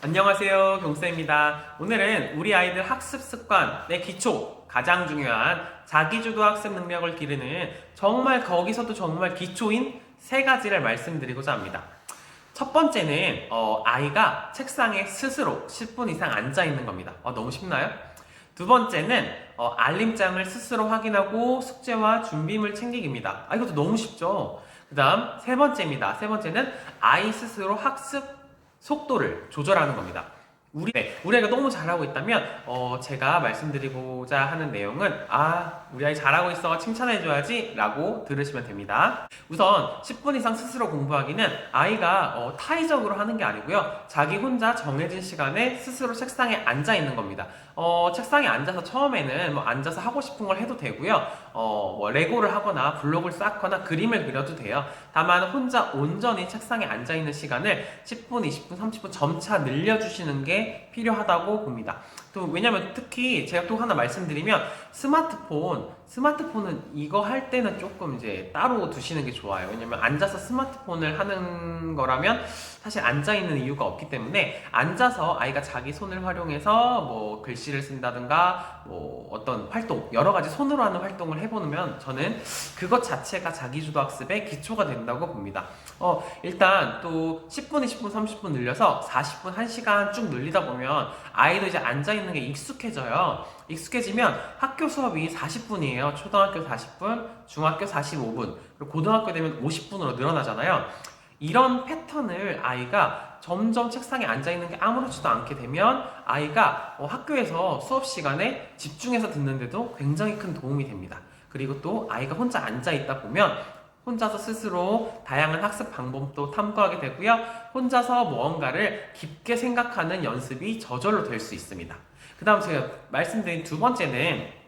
안녕하세요, 경쌤입니다. 오늘은 우리 아이들 학습 습관의 기초, 가장 중요한 자기주도 학습 능력을 기르는 정말 거기서도 정말 기초인 세 가지를 말씀드리고자 합니다. 첫 번째는 아이가 책상에 스스로 10분 이상 앉아 있는 겁니다. 너무 쉽나요? 두 번째는 알림장을 스스로 확인하고 숙제와 준비물 챙기기입니다. 이것도 너무 쉽죠? 그 다음 세 번째입니다. 세 번째는 아이 스스로 학습 속도를 조절하는 겁니다. 우리 아이가 너무 잘하고 있다면 제가 말씀드리고자 하는 내용은 우리 아이 잘하고 있어 칭찬해줘야지 라고 들으시면 됩니다. 우선 10분 이상 스스로 공부하기는 아이가 타의적으로 하는 게 아니고요, 자기 혼자 정해진 시간에 스스로 책상에 앉아 있는 겁니다. 책상에 앉아서 처음에는 앉아서 하고 싶은 걸 해도 되고요, 레고를 하거나 블록을 쌓거나 그림을 그려도 돼요. 다만 혼자 온전히 책상에 앉아 있는 시간을 10분, 20분, 30분 점차 늘려주시는 게 필요하다고 봅니다. 또 왜냐면 특히 제가 또 하나 말씀드리면 스마트폰은 이거 할 때는 조금 이제 따로 두시는 게 좋아요. 왜냐면 앉아서 스마트폰을 하는 거라면 사실 앉아 있는 이유가 없기 때문에 앉아서 아이가 자기 손을 활용해서 글씨를 쓴다든가 어떤 활동, 여러 가지 손으로 하는 활동을 해보면 저는 그것 자체가 자기주도 학습의 기초가 된다고 봅니다. 일단 또 10분, 20분, 30분 늘려서 40분, 1시간 쭉 늘리다 보면 아이도 이제 앉아있는 게 익숙해져요. 익숙해지면 학교 수업이 40분이에요. 초등학교 40분, 중학교 45분, 그리고 고등학교 되면 50분으로 늘어나잖아요. 이런 패턴을 아이가 점점 책상에 앉아있는 게 아무렇지도 않게 되면 아이가 학교에서 수업 시간에 집중해서 듣는데도 굉장히 큰 도움이 됩니다. 그리고 또 아이가 혼자 앉아있다 보면 혼자서 스스로 다양한 학습 방법도 탐구하게 되고요, 혼자서 무언가를 깊게 생각하는 연습이 저절로 될 수 있습니다. 그 다음 제가 말씀드린 두 번째는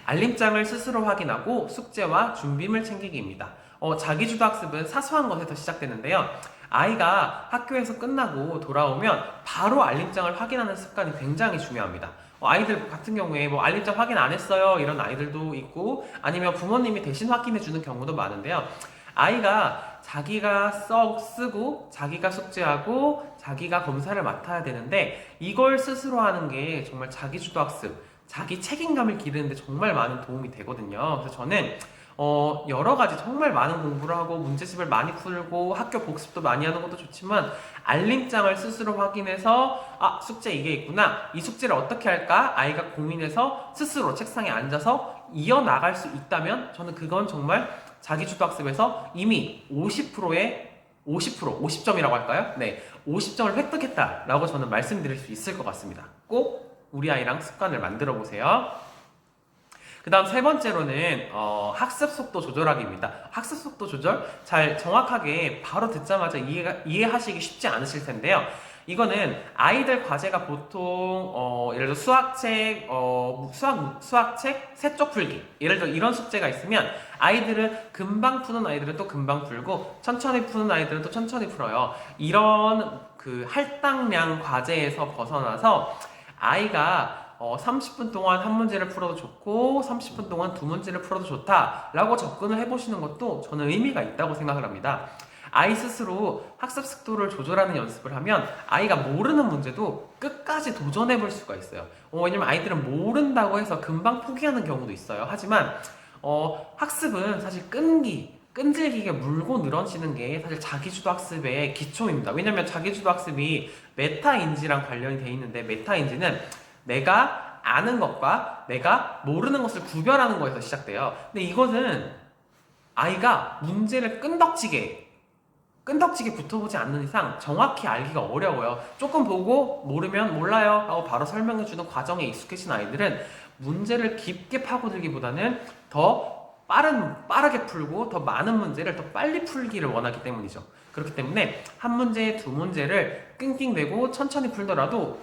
알림장을 스스로 확인하고 숙제와 준비물 챙기기입니다. 자기주도 학습은 사소한 것에서 시작되는데요, 아이가 학교에서 끝나고 돌아오면 바로 알림장을 확인하는 습관이 굉장히 중요합니다. 아이들 같은 경우에 알림장 확인 안 했어요 이런 아이들도 있고, 아니면 부모님이 대신 확인해 주는 경우도 많은데요, 아이가 자기가 쓰고 자기가 숙제하고 자기가 검사를 맡아야 되는데 이걸 스스로 하는 게 정말 자기주도 학습, 자기 책임감을 기르는데 정말 많은 도움이 되거든요. 그래서 저는 여러 가지 정말 많은 공부를 하고 문제집을 많이 풀고 학교 복습도 많이 하는 것도 좋지만, 알림장을 스스로 확인해서 숙제 이게 있구나, 이 숙제를 어떻게 할까 아이가 고민해서 스스로 책상에 앉아서 이어나갈 수 있다면 저는 그건 정말 자기주도 학습에서 이미 50점이라고 할까요? 네, 50점을 획득했다라고 저는 말씀드릴 수 있을 것 같습니다. 꼭 우리 아이랑 습관을 만들어 보세요. 그 다음 세 번째로는 학습 속도 조절하기입니다. 학습 속도 조절? 잘 정확하게 바로 듣자마자 이해하시기 쉽지 않으실 텐데요, 이거는 아이들 과제가 보통 예를 들어 수학책 세 쪽 풀기, 예를 들어 이런 숙제가 있으면 아이들은 금방 푸는 아이들은 또 금방 풀고 천천히 푸는 아이들은 또 천천히 풀어요. 이런 그 할당량 과제에서 벗어나서 아이가 30분 동안 한 문제를 풀어도 좋고 30분 동안 두 문제를 풀어도 좋다라고 접근을 해보시는 것도 저는 의미가 있다고 생각을 합니다. 아이 스스로 학습 속도를 조절하는 연습을 하면 아이가 모르는 문제도 끝까지 도전해 볼 수가 있어요. 왜냐면 아이들은 모른다고 해서 금방 포기하는 경우도 있어요. 하지만 학습은 사실 끈질기게 물고 늘어지는 게 사실 자기주도 학습의 기초입니다. 왜냐면 자기주도 학습이 메타인지랑 관련이 돼 있는데, 메타인지는 내가 아는 것과 내가 모르는 것을 구별하는 거에서 시작돼요. 근데 이것은 아이가 문제를 끈덕지게 붙어보지 않는 이상 정확히 알기가 어려워요. 조금 보고 모르면 몰라요 하고 바로 설명해주는 과정에 익숙해진 아이들은 문제를 깊게 파고들기보다는 더 빠르게 풀고 더 많은 문제를 더 빨리 풀기를 원하기 때문이죠. 그렇기 때문에 한 문제, 두 문제를 낑낑대고 천천히 풀더라도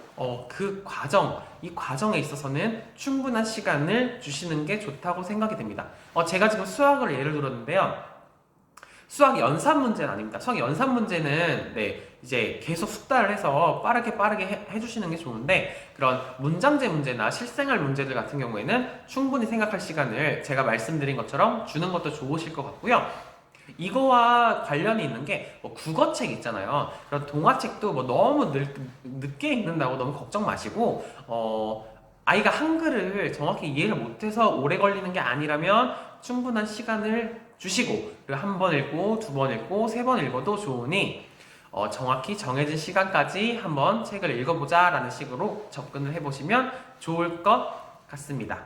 이 과정에 있어서는 충분한 시간을 주시는 게 좋다고 생각이 됩니다. 제가 지금 수학을 예를 들었는데요, 수학 연산 문제는 아닙니다. 수학 연산 문제는 이제 계속 숙달을 해서 빠르게 해주시는 게 좋은데, 그런 문장제 문제나 실생활 문제들 같은 경우에는 충분히 생각할 시간을 제가 말씀드린 것처럼 주는 것도 좋으실 것 같고요. 이거와 관련이 있는 게뭐 국어책 있잖아요. 그런 동화책도 뭐 너무 늦게 읽는다고 너무 걱정 마시고 아이가 한글을 정확히 이해를 못해서 오래 걸리는 게 아니라면 충분한 시간을 주시고 그리고 한 번 읽고 두 번 읽고 세 번 읽어도 좋으니 정확히 정해진 시간까지 한번 책을 읽어보자 라는 식으로 접근을 해보시면 좋을 것 같습니다.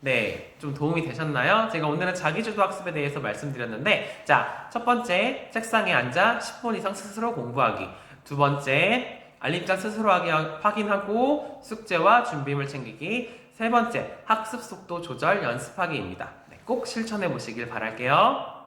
네, 좀 도움이 되셨나요? 제가 오늘은 자기주도 학습에 대해서 말씀드렸는데, 자, 첫 번째, 책상에 앉아 10분 이상 스스로 공부하기. 두 번째, 알림장 스스로 확인하고 숙제와 준비물 챙기기. 세 번째, 학습 속도 조절 연습하기입니다. 네, 꼭 실천해 보시길 바랄게요.